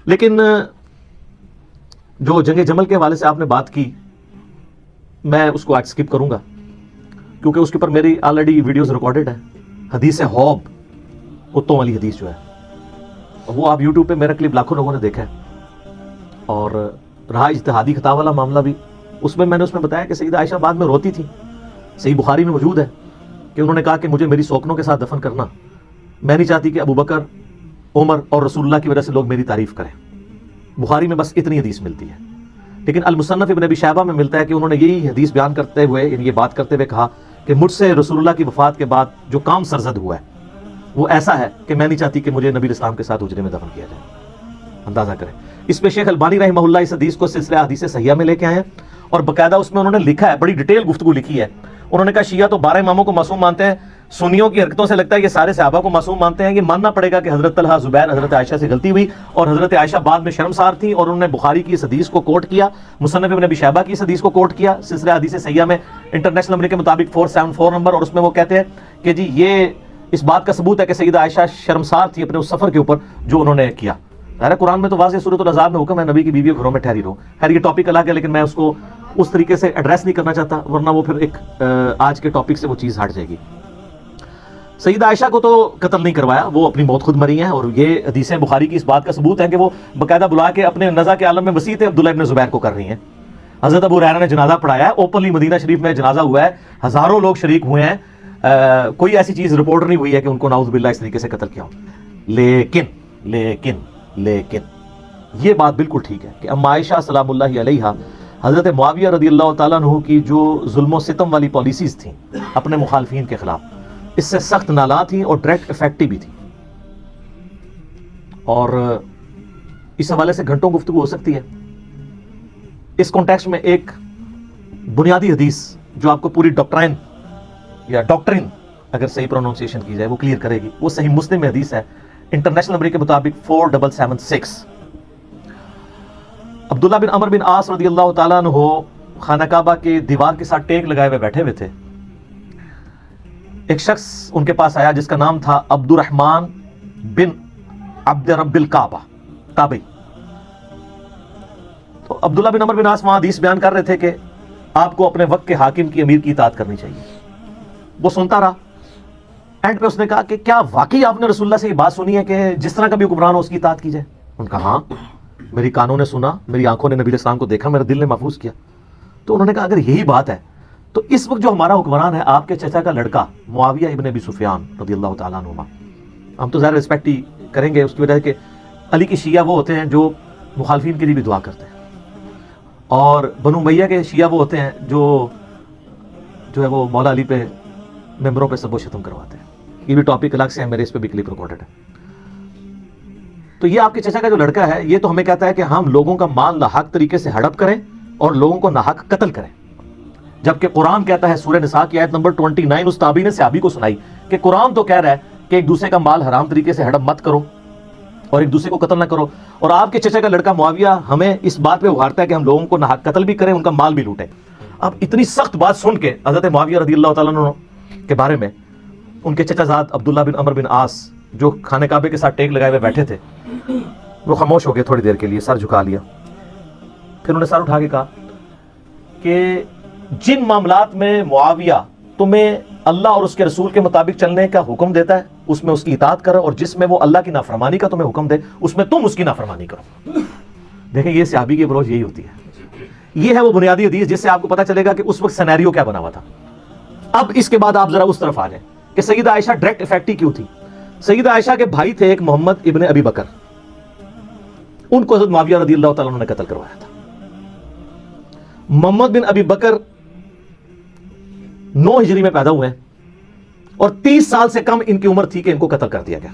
لیکن جو جنگ جمل کے حوالے سے آپ نے بات کی میں اس کو آج سکپ کروں گا کیونکہ اس کے اوپر میری آلریڈی ویڈیوز ریکارڈڈ ہے. حدیث حوب کتوں والی حدیث جو ہے وہ آپ یوٹیوب پہ میرا کلپ لاکھوں لوگوں نے دیکھا ہے. اور رہا اجتہادی خطا والا معاملہ بھی, اس میں نے بتایا کہ سیدہ عائشہ بعد میں روتی تھی. صحیح بخاری میں موجود ہے کہ انہوں نے کہا کہ مجھے میری سوکنوں کے ساتھ دفن کرنا, میں نہیں چاہتی کہ ابو بکر, عمر اور رسول اللہ کی وجہ سے لوگ میری تعریف کریں. بخاری میں بس اتنی حدیث ملتی ہے. لیکن المصنف ابن ابی شیبہ میں ملتا ہے کہ انہوں نے یہی حدیث بیان کرتے ہوئے, یعنی یہ بات کرتے ہوئے کہا کہ مجھ سے رسول اللہ کی وفات کے بعد جو کام سرزد ہوا ہے وہ ایسا ہے کہ میں نہیں چاہتی کہ مجھے نبی اسلام کے ساتھ حجرے میں دفن کیا جائے. اندازہ کریں. اس پہ شیخ البانی رحمہ اللہ اس حدیث کو سلسلہ حدیث صحیحہ میں لے کے آئے ہیں اور باقاعدہ اس میں انہوں نے لکھا ہے, بڑی ڈیٹیل گفتگو لکھی ہے. انہوں نے کہا شیعہ تو 12 اماموں کو معصوم مانتے ہیں, سنیوں کی حرکتوں سے لگتا ہے کہ سارے صحابہ کو معصوم مانتے ہیں. یہ ماننا پڑے گا کہ حضرت طلحہ, زبیر, حضرت عائشہ سے غلطی ہوئی اور حضرت عائشہ بعد میں شرمسار تھی اور انہوں نے بخاری کی اس حدیث کو کوٹ کیا, مصنف ابن ابی شیبہ کی اس حدیث کو کوٹ کیا سلسلہ حدیث صحیحہ میں انٹرنیشنل نمبر کے مطابق 474 نمبر, اور اس میں وہ کہتے ہیں کہ جی یہ اس بات کا ثبوت ہے کہ سیدہ عائشہ شرمسار تھی اپنے اس سفر کے اوپر جو انہوں نے کیا. ظاہر قرآن میں تو واضح سورۃ الاحزاب میں حکم ہے نبی کی بیویوں گھروں میں ٹھہری رہو. خیر یہ ٹاپک الگ ہے لیکن میں اس کو اس طریقے سے ایڈریس نہیں کرنا چاہتا ورنہ وہ پھر ایک آج کے ٹاپک سے وہ چیز ہٹ جائے گی. سیدہ عائشہ کو تو قتل نہیں کروایا, وہ اپنی موت خود مری ہیں اور یہ حدیثیں بخاری کی اس بات کا ثبوت ہے کہ وہ باقاعدہ بلا کے اپنے نزا کے عالم میں وسیعت عبداللہ ابن زبیر کو کر رہی ہیں. حضرت ابو ہریرہ نے جنازہ پڑھایا ہے, اوپنلی مدینہ شریف میں جنازہ ہوا ہے, ہزاروں لوگ شریک ہوئے ہیں, کوئی ایسی چیز رپورٹ نہیں ہوئی ہے کہ ان کو نعوذ باللہ اس طریقے سے قتل کیا ہو. لیکن یہ بات بالکل ٹھیک ہے کہ اما عائشہ سلام اللہ علیہا حضرت معاویہ رضی اللہ تعالیٰ عنہ کی جو ظلم و ستم والی پالیسیز تھیں اپنے مخالفین کے خلاف, اس سے سخت نالاں تھیں اور ڈائریکٹ افیکٹو بھی تھیں. اور اس حوالے سے گھنٹوں گفتگو ہو سکتی ہے. اس کانٹیکسٹ میں ایک بنیادی حدیث جو آپ کو پوری ڈاکٹرائن یا ڈاکٹرین اگر صحیح پروننسیشن کی جائے وہ کلیئر کرے گی. وہ صحیح مسلم میں حدیث ہے انٹرنیشنل نمبر کے مطابق 4776. عبداللہ بن عمر بن عاص رضی اللہ تعالیٰ عنہ خانہ کعبہ کے دیوار کے ساتھ ٹیک لگائے ہوئے بیٹھے ہوئے تھے. ایک شخص ان کے پاس آیا جس کا نام تھا عبد الرحمن بن عبد رب الکعبہ تابعی. تو عبداللہ بن عمر بن عاص وہاں حدیث بیان کر رہے تھے کہ آپ کو اپنے وقت کے حاکم کی, امیر کی اطاعت کرنی چاہیے. وہ سنتا رہا. اینڈ پہ اس نے کہا کہ کیا واقعی آپ نے رسول اللہ سے یہ بات سنی ہے کہ جس طرح کا بھی حکمران ہو اس کی اطاعت کی جائے؟ ان کا ہاں, میری کانوں نے سنا, میری آنکھوں نے نبی السلام کو دیکھا, میرے دل نے محفوظ کیا. تو انہوں نے کہا اگر یہی بات ہے تو اس وقت جو ہمارا حکمران ہے آپ کے چچا کا لڑکا معاویہ ابن ابی سفیان رضی اللہ تعالیٰ عنہ, ہم تو ظاہر رسپیکٹ ہی کریں گے اس کی وجہ کہ علی کی شیعہ وہ ہوتے ہیں جو مخالفین کے لیے بھی دعا کرتے ہیں, اور بنو امیہ کے شیعہ وہ ہوتے ہیں جو ہے وہ مولا علی پہ ممبروں پہ سب و شتم کرواتے ہیں. یہ بھی ٹاپک الگ سے ہے, میرے اس پہ بھی کلپ ریکارڈڈ ہے. تو یہ آپ کے چچا کا جو لڑکا ہے یہ تو ہمیں کہتا ہے کہ ہم لوگوں کا مال ناحق طریقے سے ہڑپ کریں اور لوگوں کو ناحق قتل کریں, جبکہ قرآن کہتا ہے سورہ نساء کی آیت نمبر 29 اس تابعی نے صحابی کو سنائی کہ قرآن تو کہہ رہا ہے کہ ایک دوسرے کا مال حرام طریقے سے ہڑپ مت کرو اور ایک دوسرے کو قتل نہ کرو, اور آپ کے چچا کا لڑکا معاویہ ہمیں اس بات پہ ابھارتا ہے کہ ہم لوگوں کو ناحق قتل بھی کریں, ان کا مال بھی لوٹیں. اب اتنی سخت بات سن کے حضرت معاویہ رضی اللہ تعالیٰ عنہ کے بارے میں ان کے چچا زاد عبداللہ بن عمر بن عاص جو خانہ کعبے کے ساتھ ٹیک لگائے ہوئے بیٹھے تھے وہ خاموش ہو گئے تھوڑی دیر کے لیے, سر جھکا لیا. پھر انہوں نے سر اٹھا کے کہا کہ جن معاملات میں معاویہ تمہیں اللہ اور اس کے رسول کے مطابق چلنے کا حکم دیتا ہے اس میں اس کی اطاعت کرو, اور جس میں وہ اللہ کی نافرمانی کا تمہیں حکم دے اس میں تم اس کی نافرمانی کرو. دیکھیں یہ صحابی کی اپروچ یہی ہوتی ہے. یہ ہے وہ بنیادی حدیث جس سے آپ کو پتہ چلے گا کہ اس وقت سینیریو کیا بنا ہوا تھا. اب اس کے بعد آپ ذرا اس طرف آ جائیں کہ سیدہ عائشہ ڈائریکٹ افیکٹی کیوں تھی. سیدہ عائشہ کے بھائی تھے ایک محمد ابن ابی بکر, ان کو حضرت معاویہ رضی اللہ تعالیٰ عنہ نے قتل کروایا تھا. محمد بن ابی بکر 9 ہجری میں پیدا ہوئے ہیں اور 30 سال سے کم ان کی عمر تھی کہ ان کو قتل کر دیا گیا,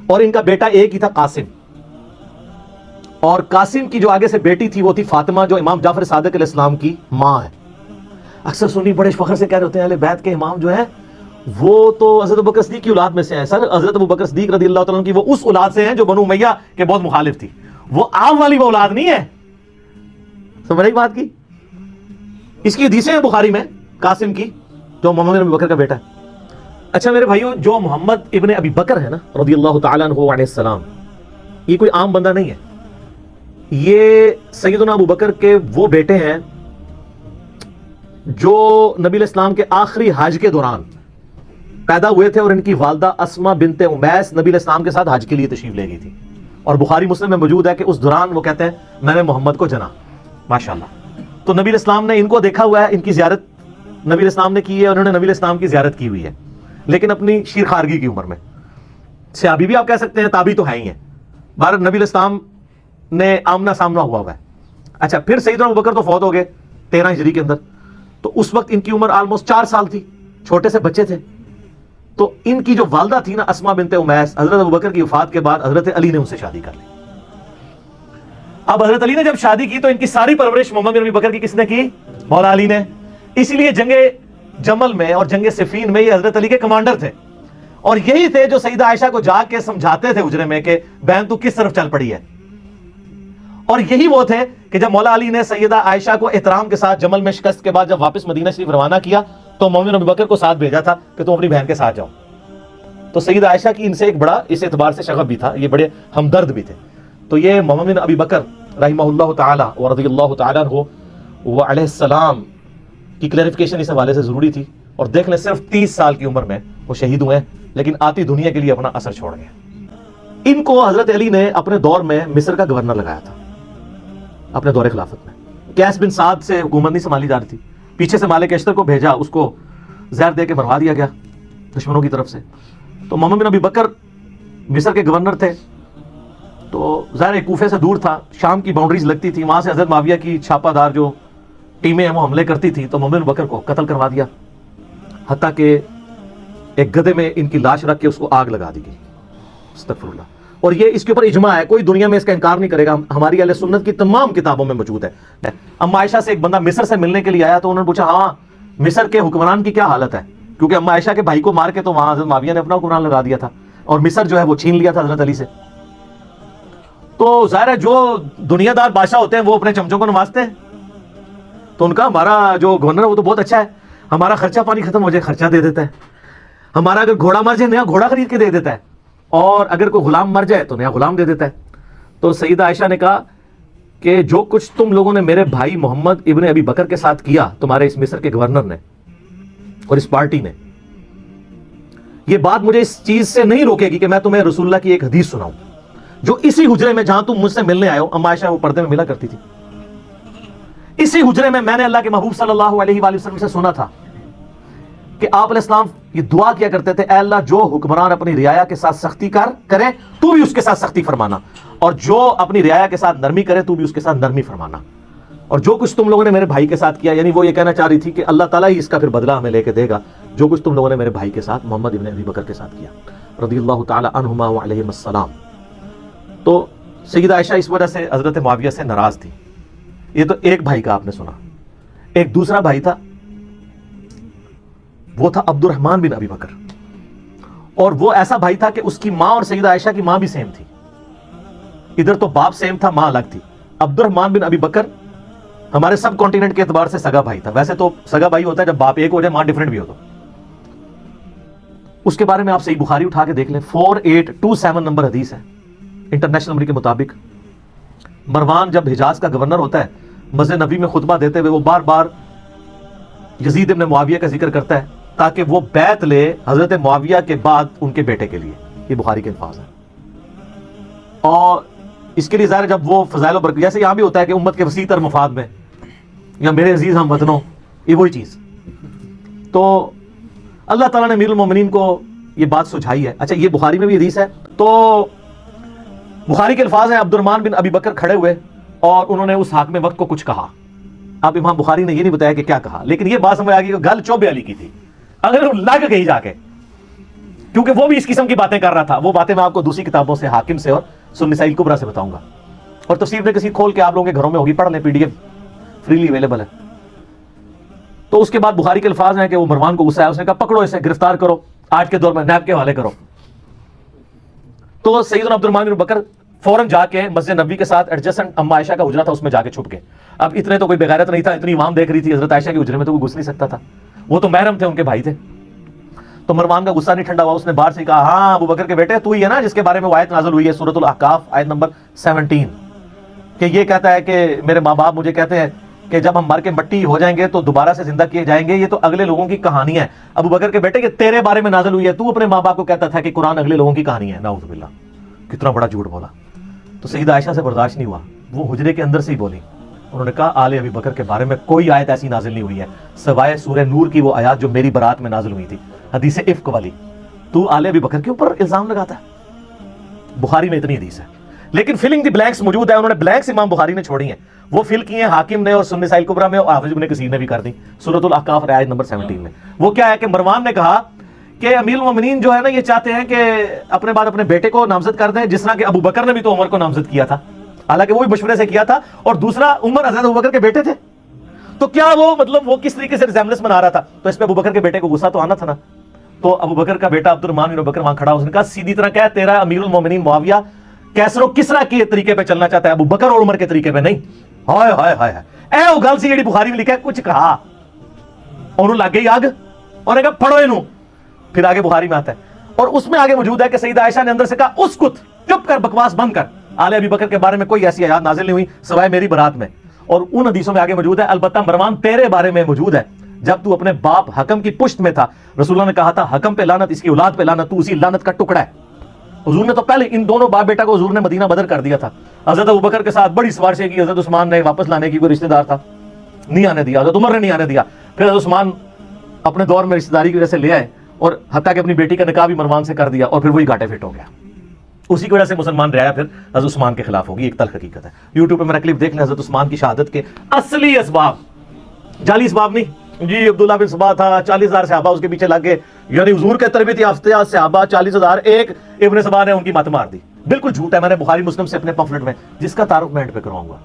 اور ان کا بیٹا ایک ہی تھا قاسم, اور قاسم کی جو آگے سے بیٹی تھی وہ تھی فاطمہ جو امام جعفر صادق علیہ السلام کی ماں ہے. اکثر سنی بڑے فخر سے کہہ رہے ہوتے ہیں اہل بیت کے امام جو ہے وہ تو حضرت ابوبکر صدیق کی اولاد میں سے ہیں. سر حضرت ابوبکر صدیق رضی اللہ تعالیٰ عنہ کی وہ اس اولاد سے ہیں جو بنو امیہ کے بہت مخالف تھی, وہ عام والی وہ اولاد نہیں ہے. سمجھ رہی بات کی؟ اس کی حدیثیں ہیں بخاری میں قاسم کی جو محمد بن ابی بکر کا بیٹا ہے. اچھا میرے بھائیوں, جو محمد ابن ابی بکر ہے نا رضی اللہ تعالیٰ عنہ علیہ السلام, یہ کوئی عام بندہ نہیں ہے، یہ سیدنا ابو بکر کے وہ بیٹے ہیں جو نبی علیہ السلام کے آخری حج کے دوران پیدا ہوئے تھے، اور ان کی والدہ اسما بنت امیس نبی علیہ السلام کے ساتھ حج کے لیے تشریف لے گئی تھی، اور بخاری مسلم میں موجود ہے کہ اس دوران وہ کہتے ہیں میں نے محمد کو جنا، ماشاءاللہ۔ تو نبی علیہ السلام نے ان کو دیکھا ہوا ہے، ان کی زیارت نبی علیہ السلام نے کی ہے، انہوں نے نبی علیہ السلام کی زیارت کی ہوئی ہے، لیکن اپنی شیر خارگی کی عمر میں، صحابی بھی آپ کہہ سکتے ہیں، تابعی تو ہے ہی ہیں، بھارت نبی علیہ السلام نے آمنا سامنا ہوا ہے۔ اچھا، پھر سیدنا ابوبکر تو فوت ہو گئے 13 ہجری کے اندر، تو اس وقت ان کی عمر آلموسٹ 4 سال تھی، چھوٹے سے بچے تھے۔ تو ان کی جو والدہ تھی نا اسما بنت امیس، حضرت ابوبکر کی وفات کے بعد حضرت علی نے ان سے شادی کر لی۔ اب حضرت علی نے جب شادی کی تو ان کی ساری پرورش محمد بن ابی بکر کی کس نے کی؟ مولا علی نے۔ اسی لیے جنگ جمل میں اور جنگ صفین میں یہ حضرت علی کے کمانڈر تھے، اور یہی تھے جو سیدہ عائشہ کو جا کے سمجھاتے تھے حجرے میں کہ بہن تو کس طرف چل پڑی ہے، اور یہی وہ تھے کہ جب مولا علی نے سیدہ عائشہ کو احترام کے ساتھ جمل میں شکست کے بعد جب واپس مدینہ شریف روانہ کیا تو محمد بن ابی بکر کو ساتھ بھیجا تھا کہ تم اپنی بہن کے ساتھ جاؤ۔ تو سیدہ عائشہ کی ان سے ایک بڑا اس اعتبار سے شغف بھی تھا، یہ بڑے ہمدرد بھی تھے۔ تو یہ محمد بن ابی بکر رحمہ اللہ تعالی و رضی اللہ تعالی عنہ و علیہ السلام کی کلیریفیکیشن اس حوالے سے ضروری تھی، اور دیکھ لیں صرف 30 سال کی عمر میں وہ شہید ہوئے ہیں، لیکن آتی دنیا کے لیے اپنا اثر چھوڑ گئے۔ ان کو حضرت علی نے اپنے دور میں مصر کا گورنر لگایا تھا، اپنے دور خلافت میں۔ قیس بن سعد سے حکومت نہیں سنبھالی جا رہی تھی، پیچھے سے مالک اشتر کو بھیجا، اس کو زہر دے کے مروا دیا گیا دشمنوں کی طرف سے۔ تو محمد بن ابی بکر مصر کے گورنر تھے، تو ظاہر کوفے سے دور تھا، شام کی باؤنڈریز لگتی تھی، وہاں سے حضرت معاویہ کی چھاپا دار جو ٹیمیں ہیں وہ حملے کرتی تھی، تو محمد بن بکر کو قتل کروا دیا، حتیٰ کہ ایک گدھے میں ان کی لاش رکھ کے اس کو آگ لگا دی گئی، استغفر اللہ۔ اور یہ اس کے اوپر اجماع ہے، کوئی دنیا میں اس کا انکار نہیں کرے گا، ہماری اہل سنت کی تمام کتابوں میں موجود ہے۔ اما عائشہ سے ایک بندہ مصر سے ملنے کے لیے آیا تو انہوں نے پوچھا ہاں مصر کے حکمران کی کیا حالت ہے، کیونکہ اما عائشہ کے بھائی کو مار کے تو وہاں حضرت معاویہ نے اپنا حکمران لگا دیا تھا، اور مصر جو ہے وہ چھین لیا تھا حضرت علی سے۔ تو ظاہر ہے جو دنیا دار بادشاہ ہوتے ہیں وہ اپنے چمچوں کو نوازتے ہیں، تو ان کا ہمارا جو گورنر ہے وہ تو بہت اچھا ہے، ہمارا خرچہ پانی ختم ہو جائے خرچہ دے دیتا ہے، ہمارا اگر گھوڑا مر جائے نیا گھوڑا خرید کے دے دیتا ہے، اور اگر کوئی غلام مر جائے تو نیا غلام دے دیتا ہے۔ تو سیدہ عائشہ نے کہا کہ جو کچھ تم لوگوں نے میرے بھائی محمد ابن ابی بکر کے ساتھ کیا، تمہارے اس مصر کے گورنر نے اور اس پارٹی نے، یہ بات مجھے اس چیز سے نہیں روکے گی کہ میں تمہیں رسول اللہ کی ایک حدیث سناؤں، جو اسی حجرے میں جہاں تم مجھ سے ملنے آئے ہو، اما عائشہ وہ پردے میں ملا کرتی تھی، اسی حجرے میں نے اللہ کے محبوب صلی اللہ علیہ وآلہ وسلم سے سنا تھا کہ آپ علیہ السلام یہ دعا کیا کرتے تھے، اے اللہ جو حکمران اپنی رعایا کے ساتھ سختی کرے تو بھی اس کے ساتھ سختی فرمانا، اور جو اپنی رعایا کے ساتھ نرمی کرے تو بھی اس کے ساتھ نرمی فرمانا، اور جو کچھ تم لوگوں نے میرے بھائی کے ساتھ کیا، یعنی وہ یہ کہنا چاہ رہی تھی کہ اللہ تعالیٰ ہی اس کا پھر بدلہ ہمیں لے کے دے گا، جو کچھ تم لوگوں نے میرے بھائی کے ساتھ محمد ابن ابی بکر کے ساتھ کیا رضی اللہ تعالی عنہما وعلیہم السلام۔ تو سیدہ عائشہ اس وجہ سے حضرت معاویہ سے ناراض تھی۔ یہ تو ایک بھائی کا آپ نے سنا، ایک دوسرا بھائی تھا، وہ تھا عبد الرحمن بن ابی بکر، اور وہ ایسا بھائی تھا کہ اس کی ماں اور سیدہ عائشہ کی ماں بھی سیم تھی، ادھر تو باپ سیم تھا ماں الگ تھی۔ عبد الرحمن بن ابی بکر ہمارے سب کانٹیننٹ کے اعتبار سے سگا بھائی تھا، ویسے تو سگا بھائی ہوتا ہے جب باپ ایک ہو جائے ماں ڈیفرنٹ بھی ہو تو، اس کے بارے میں آپ صحیح بخاری اٹھا کے دیکھ لیں، 4827 نمبر حدیث ہے انٹرنیشنل نمبر کے مطابق۔ مروان جب حجاز کا گورنر ہوتا ہے، مسجد نبی میں خطبہ دیتے ہوئے وہ بار بار یزید ابن معاویہ کا ذکر کرتا ہے تاکہ وہ بیعت لے حضرت معاویہ کے بعد ان کے بیٹے کے لیے، یہ بخاری کے الفاظ ہیں۔ اور اس کے لیے ظاہر جب وہ فضائل و برکت، جیسے یہاں بھی ہوتا ہے کہ امت کے وسیع تر مفاد میں، یا میرے عزیز ہم وطنوں، یہ وہی چیز۔ تو اللہ تعالیٰ نے امیر المومنین کو یہ بات سجھائی ہے۔ اچھا، یہ بخاری میں بھی حدیث ہے، تو بخاری کے الفاظ ہیں عبد الرحمن بن ابی بکر کھڑے ہوئے اور انہوں نے اس حاکم وقت کو کچھ کہا۔ اب امام بخاری نے یہ نہیں بتایا کہ کیا کہا، لیکن یہ بات سمجھ آ گئی کہ گل چوبے علی کی تھی، اگر وہ لگ گئی جا کے، کیونکہ وہ بھی اس قسم کی باتیں کر رہا تھا۔ وہ باتیں میں آپ کو دوسری کتابوں سے، حاکم سے اور سنن نسائی الکبریٰ سے بتاؤں گا، اور تفسیر میں کسی کھول کے آپ لوگوں کے گھروں میں ہوگی، پڑھ لیں، PDF فریلی اویلیبل ہے۔ تو اس کے بعد بخاری کے الفاظ ہیں کہ وہ مروان کو غصہ آیا، اس نے کہا پکڑو اسے، گرفتار کرو، آج کے دور میں نیب کے حوالے کرو۔ تو سیدنا عبد الرحمن بن بکر فوراً جا کے مسجد نبوی کے ساتھ ایڈجسٹنٹ اما عائشہ کا حجرہ تھا، اس میں جا کے چھپ گئے۔ اب اتنے تو کوئی بغیرت نہیں تھا، اتنی عوام دیکھ رہی تھی، حضرت عائشہ کے حجرے میں تو کوئی گھس نہیں سکتا تھا، وہ تو محرم تھے، ان کے بھائی تھے۔ تو مروان کا غصہ نہیں ٹھنڈا ہوا, اس نے باہر سے کہا ہاں ابو بکر کے بیٹے تو ہی ہے نا جس کے بارے میں وہ آیت نازل ہوئی ہے سورۃ الاحقاف آیت نمبر 17, کہ یہ کہتا ہے کہ میرے ماں باپ مجھے کہتے ہیں کہ جب ہم مر کے مٹی ہو جائیں گے تو دوبارہ سے زندہ کیے جائیں گے, یہ تو اگلے لوگوں کی کہانی ہے. ابو بکر کے بیٹے کہ تیرے بارے میں نازل ہوئی ہے, تو اپنے ماں باپ کو کہتا تھا کہ قرآن اگلے لوگوں کی کہانی ہے. نعوذ باللہ, کتنا بڑا جھوٹ بولا. تو سیدہ عائشہ سے برداشت نہیں ہوا, وہ حجرے کے اندر سے ہی بولی. انہوں نے کہا آل ابی بکر کے بارے میں کوئی آیت ایسی نازل نہیں ہوئی ہے سوائے سورہ نور کی وہ آیات جو میری برات میں نازل ہوئی تھی, حدیث افک والی. تو آل ابی بکر کے اوپر الزام لگاتا ہے. بخاری میں اتنی حدیث ہے, لیکن فلنگ دی بلینکس موجود ہے. انہوں نے بلینکس امام بخاری نے چھوڑی ہیں, وہ فل کی ہیں حاکم نے اور سنن نسائی کبریٰ میں, اور حافظ ابن کثیر نے بھی کر دی سورۃ الاحقاف آیت نمبر 17 میں. وہ کیا ہے کہ مروان نے کہا کہ امیر المومنین جو ہے نا یہ چاہتے ہیں کہ اپنے بعد اپنے بیٹے کو نامزد کر دیں, جس طرح کہ ابو بکر نے بھی تو عمر کو نامزد کیا تھا, حالانکہ وہ بھی مشورے سے کیا تھا, اور دوسرا عمر حضرت ابو بکر کے بیٹے تھے. تو کیا وہ مطلب وہ کس طریقے سے ریزیمبلنس بنا رہا تھا, تو اس پہ ابو بکر کے بیٹے کو غصہ تو آنا تھا نا. تو ابو بکر کا بیٹا عبد الرحمن بن بکر وہاں کھڑا, اس نے کہا سیدھی طرح کہہ تیرا امیر المومنین معاویہ کیسر و کسرا کے طریقے پہ چلنا چاہتا ہے, ابو بکر اور عمر کے طریقے پہ نہیں. ہائے ہائے ہائے, اے وہ گل سی جڑی بخاری میں لکھا ہے, کچھ کہا انہوں لگ گئی آگ اور نے کہا پڑھو انہوں. پھر آگے بخاری میں آتا ہے, اور اس میں آگے موجود ہے کہ سیدہ عائشہ نے اندر سے کہا اسکت, چپ کر, بکواس بند کر, آل ابی بکر کے بارے میں کوئی ایسی آیات نازل نہیں ہوئی سوائے میری برات میں. اور ان حدیثوں میں آگے موجود ہے, البتہ مروان تیرے بارے میں موجود ہے, جب تو اپنے باپ حکم کی پشت میں تھا رسول اللہ نے کہا تھا حکم پہ لعنت, اس کی اولاد پہ لعنت, تو اسی لعنت کا ٹکڑا ہے. حضور نے تو پہلے ان دونوں باپ بیٹا کو حضور نے مدینہ بدر کر دیا تھا. حضرت ابو بکر کے ساتھ بڑی سفارشیں کی, حضرت عثمان نے واپس لانے کی, کوئی رشتہ دار تھا نہیں آنے دیا, حضرت عمر نے نہیں آنے دیا. پھر حضرت عثمان اپنے دور میں رشتہ داری کی وجہ سے لے آئے, اور حتیٰ کہ اپنی بیٹی کا نکاح بھی مروان سے کر دیا, اور پھر وہی گاٹے فٹ ہو گیا. اسی کی وجہ سے مسلمان رہا پھر حضرت عثمان کے خلاف ہوگی. ایک تلخ حقیقت ہے. یوٹیوب پہ میرا کلپ دیکھ لیں, حضرت عثمان کی شہادت کے اصلی اسباب, جعلی اسباب نہیں جی. عبداللہ بن سبا تھا, 40,000 صحابہ اس کے پیچھے لگ گئے, یعنی حضور کے تربیت یافتہ صحابہ 40,000, ایک ابن سبا نے ان کی مت مار دی. بالکل جھوٹ ہے, میں نے بخاری مسلم سے اپنے پمفلٹ میں, جس کا تعارف میں اینڈ پہ کرواؤں گا.